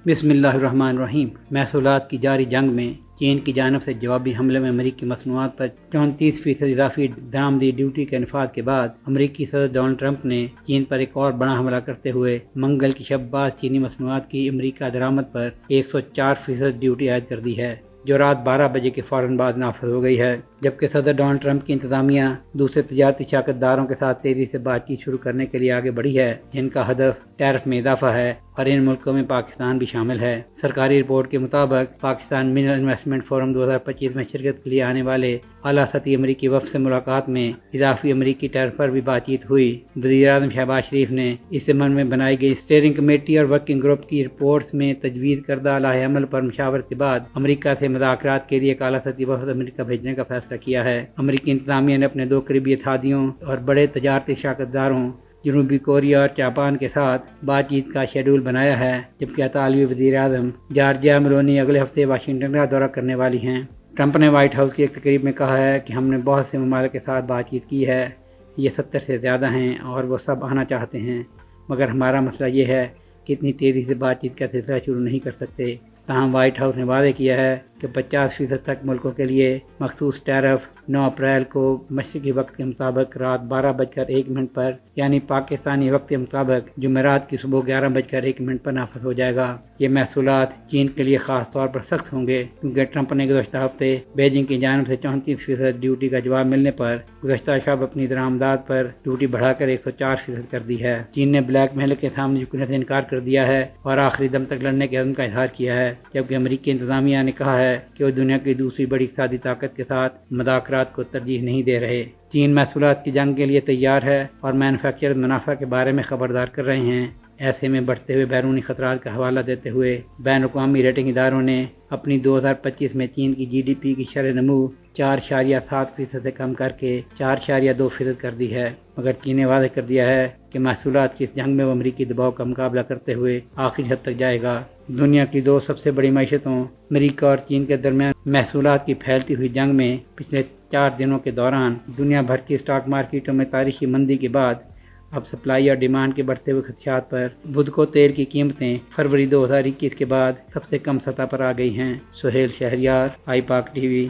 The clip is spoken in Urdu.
بسم اللہ الرحمن الرحیم۔ محصولات کی جاری جنگ میں چین کی جانب سے جوابی حملے میں امریکی مصنوعات پر 34% اضافی درآمدی ڈیوٹی کے نفاذ کے بعد امریکی صدر ڈونلڈ ٹرمپ نے چین پر ایک اور بڑا حملہ کرتے ہوئے منگل کی شب بعد چینی مصنوعات کی امریکہ درآمد پر 104% ڈیوٹی عائد کر دی ہے، جو رات 12 بجے کے فوراً بعد نافذ ہو گئی ہے، جبکہ صدر ڈونلڈ ٹرمپ کی انتظامیہ دوسرے تجارتی شراکت داروں کے ساتھ تیزی سے بات چیت شروع کرنے کے لیے آگے بڑھی ہے، جن کا ہدف ٹیرف میں اضافہ ہے اور ان ملکوں میں پاکستان بھی شامل ہے۔ سرکاری رپورٹ کے مطابق پاکستان منرل انویسٹمنٹ فورم 2025 میں شرکت کے لیے آنے والے اعلیٰ سطحی امریکی وفد سے ملاقات میں اضافی امریکی ٹیرف پر بھی بات چیت ہوئی۔ وزیر اعظم شہباز شریف نے اس ضمن میں بنائی گئی اسٹیئرنگ کمیٹی اور ورکنگ گروپ کی رپورٹس میں تجویز کردہ لائحہ عمل پر مشاورت کے بعد امریکہ سے مذاکرات کے لیے ایک اعلیٰ سطحی وفد امریکہ بھیجنے کا فیصلہ کیا ہے۔ امریکی انتظامیہ نے اپنے 2 قریبی اتحادیوں اور بڑے تجارتی شراکت داروں جنوبی کوریا اور جاپان کے ساتھ بات چیت کا شیڈول بنایا ہے، جبکہ اطالوی وزیر اعظم جارجیا میلونی اگلے ہفتے واشنگٹن کا دورہ کرنے والی ہیں۔ ٹرمپ نے وائٹ ہاؤس کی ایک تقریب میں کہا ہے کہ ہم نے بہت سے ممالک کے ساتھ بات چیت کی ہے، یہ 70 سے زیادہ ہیں اور وہ سب آنا چاہتے ہیں، مگر ہمارا مسئلہ یہ ہے کہ اتنی تیزی سے بات چیت کا سلسلہ شروع نہیں کر سکتے۔ تاہم وائٹ ہاؤس نے وعدہ کیا ہے کہ 50% تک ملکوں کے لیے مخصوص ٹیرف 9 اپریل کو مشرقی وقت کے مطابق رات 12:01 پر یعنی پاکستانی وقت کے مطابق جمعرات کی صبح 11:01 پر نافذ ہو جائے گا۔ یہ محصولات چین کے لیے خاص طور پر سخت ہوں گے، کیونکہ ٹرمپ نے گزشتہ ہفتے بیجنگ کی جانب سے 34% ڈیوٹی کا جواب ملنے پر گزشتہ شب اپنی درآمدات پر ڈیوٹی بڑھا کر 104% کر دی ہے۔ چین نے بلیک میل کے سامنے جھکنے سے انکار کر دیا ہے اور آخری دم تک لڑنے کے عزم کا اظہار کیا ہے، جبکہ امریکی انتظامیہ نے کہا ہے کہ وہ دنیا کی دوسری بڑی اقتصادی طاقت کے ساتھ مذاکرات کو ترجیح نہیں دے رہے۔ چین محصولات کی جنگ کے لیے تیار ہے اور مینوفیکچرر منافع کے بارے میں خبردار کر رہے ہیں۔ ایسے میں بڑھتے ہوئے بیرونی خطرات کا حوالہ دیتے ہوئے بین الاقوامی ریٹنگ اداروں نے اپنی 2025 میں چین کی جی ڈی پی کی شرح نمو 4.7% سے کم کر کے 4.2% کر دی ہے، مگر چین نے واضح کر دیا ہے کہ محصولات کی اس جنگ میں وہ امریکی دباؤ کا مقابلہ کرتے ہوئے آخری حد تک جائے گا۔ دنیا کی 2 سب سے بڑی معیشتوں امریکہ اور چین کے درمیان محصولات کی پھیلتی ہوئی جنگ میں پچھلے 4 دنوں کے دوران دنیا بھر کی اسٹاک مارکیٹوں میں تاریخی مندی کے بعد اب سپلائی اور ڈیمانڈ کے بڑھتے ہوئے خدشات پر بدھ کو تیل کی قیمتیں فروری 2021 کے بعد سب سے کم سطح پر آ گئی ہیں۔ سہیل شہریار، آئی پاک ٹی وی۔